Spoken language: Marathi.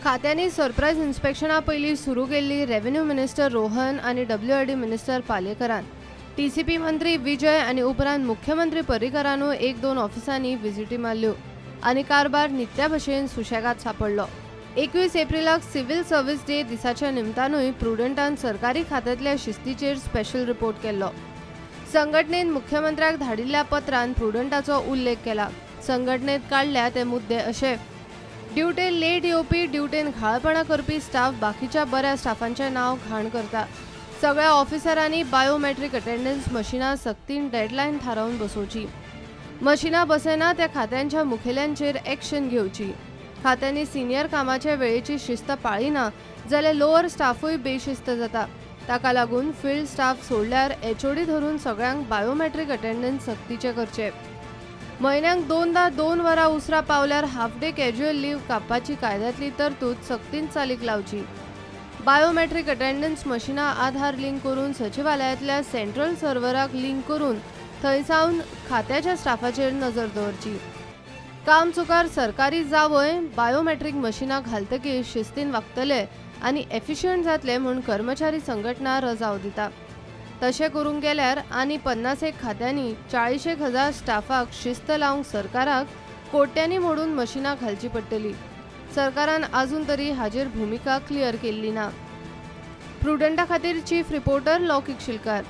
खात्यांनी सरप्राईज इन्स्पेक्शना पयलीं सुरू केल्ली रेव्हेन्यू मिनिस्टर रोहन आनी WRD मिनिस्टर पालेकरान TCP मंत्री विजय आनी उपरांत मुख्यमंत्री पर्रीकरानूय 1-2 ऑफिसांनी विजिटी मारल्यो आनी कारभार नित्या भशेन सुशेगाद सापडलो। 21 एप्रिलाक सिव्हिल सर्व्हिस डे दिसाच्या निमतानूय प्रुडंटान सरकारी खात्यांतल्या शिस्तीचेर स्पेशल रिपोर्ट केल्लो। संघटनेन मुख्यमंत्र्याक धाडिल्ल्या पत्रांत प्रुडंटाचो उल्लेख केला। संघटनेत काढल्या ते मुद्दे अशे: ड्युटेन लेट येवपी, ड्युटेन घाळपणा करपी स्टाफ बाकीच्या बऱ्या स्टाफांचे नांव घाण करता। सगळ्या ऑफिसरांनी बायोमेट्रीक अटेंडन्स मशिनां सक्तीन डेडलायन थारावन बसोवची। मशिनां बसना त्या खात्यांच्या मुखेल्यांचेर एक्शन घेवची। खात्यांनी सिनियर कामाच्या वेळेची शिस्त पाळिना जाल्यार लोअर स्टाफूय बेशिस्त जाता। ताका लागून फील्ड स्टाफ सोडल्यार HOD धरून सगळ्यांक बायोमेट्रीक अटेंडन्स सक्तीचे करचे। म्हयन्याक 2दा 2 वरां उसरां पावल्यार हाफ डे कॅज्युअल लीव कापपाची कायद्यांतली तरतूद सक्तीन चालीक लावची। बायोमेट्रीक अटेंडन्स मशिनां आधार लिंक करून सचिवालयातल्या सेंट्रल सर्व्हराक लिंक करून थंयसावन खात्याच्या स्टाफाचेर नजर दवरची। काम चुकार सरकारी जावय बायोमेट्रीक मशिनां घालतकीर शिस्तीन वागतले आनी एफिशियंट जातले म्हूण कर्मचारी संघटना रजाव दिता। तशें करूंक गेल्यार आनी 51 खात्यांनी 40,000 स्टाफाक शिस्त लावंक सरकाराक कोट्यांनी मोडून मशिनां घालची पडटली। सरकारान अजून तरी हाजेर भूमिका क्लियर केल्ली ना। प्रुडंटा खातीर चीफ रिपोर्टर लौकीक शिलकार।